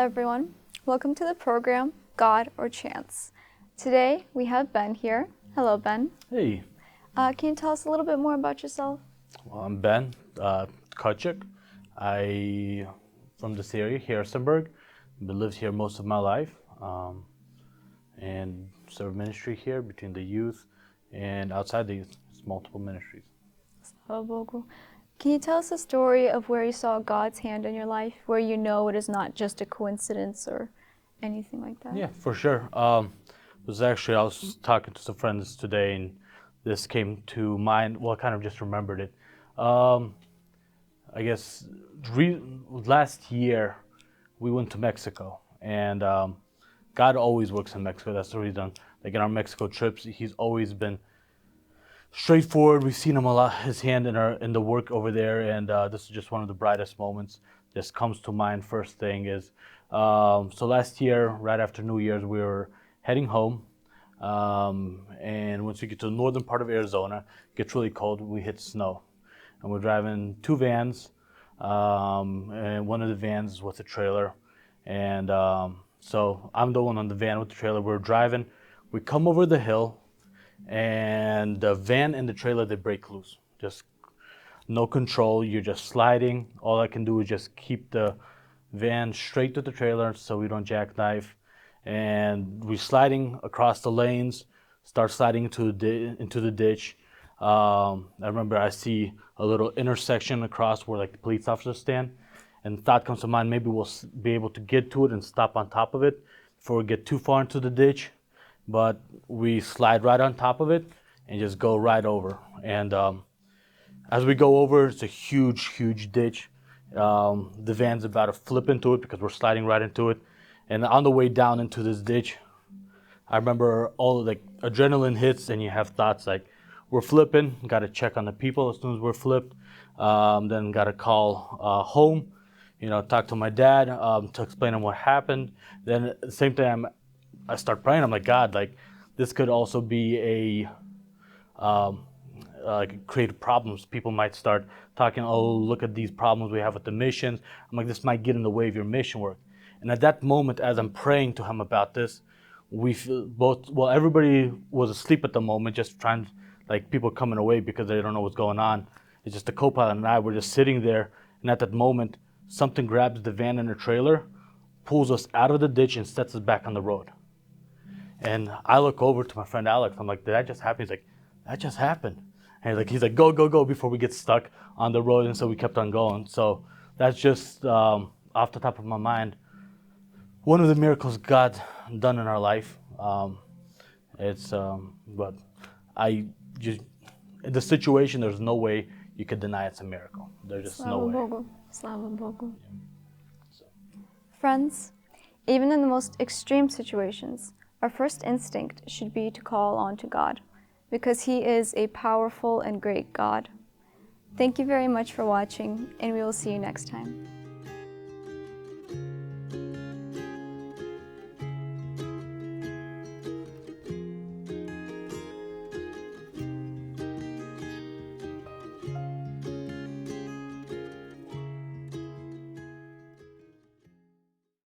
everyone. Welcome to the program, God or Chance. Today we have Ben here. Hello, Ben. Hey. Can you tell us a little bit more about yourself? Well, I'm Ben Kutchik. I from this area, Harrisonburg. I've lived here most of my life, and serve ministry here between the youth and outside the youth. It's multiple ministries. Slava Bogu. Can you tell us a story of where you saw God's hand in your life, where you know it is not just a coincidence or anything like that? Yeah, for sure. I was talking to some friends today, and this came to mind. Well, I kind of just remembered it. I guess last year we went to Mexico, and God always works in Mexico. That's the reason. Like in our Mexico trips, He's always been straightforward. We've seen Him a lot, His hand in the work over there, and this is just one of the brightest moments. Just comes to mind. First thing is, so last year, right after New Year's, we were heading home, and once we get to the northern part of Arizona, it gets really cold. We hit snow, and we're driving two vans, and one of the vans is with a trailer, and so I'm the one on the van with the trailer. We're driving. We come over the hill, and the van and the trailer, they break loose. Just no control. You're just sliding. All I can do is just keep the van straight to the trailer so we don't jackknife. And we're sliding across the lanes, start sliding into the ditch. I remember I see a little intersection across where like the police officers stand, and thought comes to mind, maybe we'll be able to get to it and stop on top of it before we get too far into the ditch. But we slide right on top of it and just go right over. And as we go over, it's a huge, huge ditch. The van's about to flip into it because we're sliding right into it. And on the way down into this ditch, I remember all like adrenaline hits, and you have thoughts like, we're flipping, got to check on the people as soon as we're flipped. Then got to call home, talk to my dad to explain him what happened. Then at the same time, I start praying. I'm like, God, like this could also be create problems. People might start talking, oh, look at these problems we have with the missions. I'm like, this might get in the way of your mission work. And at that moment, as I'm praying to him about this, we feel everybody was asleep at the moment, just trying, like people coming away because they don't know what's going on. It's just the co-pilot and I were just sitting there. And at that moment, something grabs the van and the trailer, pulls us out of the ditch and sets us back on the road. And I look over to my friend Alex. I'm like, did that just happen? He's like, that just happened. And he's like, go, go, go, before we get stuck on the road. And so we kept on going. So that's just off the top of my mind, one of the miracles God done in our life. But the situation, there's no way you could deny it's a miracle. There's just no way. Bogu. Slava Bogu. Friends, even in the most extreme situations, our first instinct should be to call on to God, because He is a powerful and great God. Thank you very much for watching, and we will see you next time.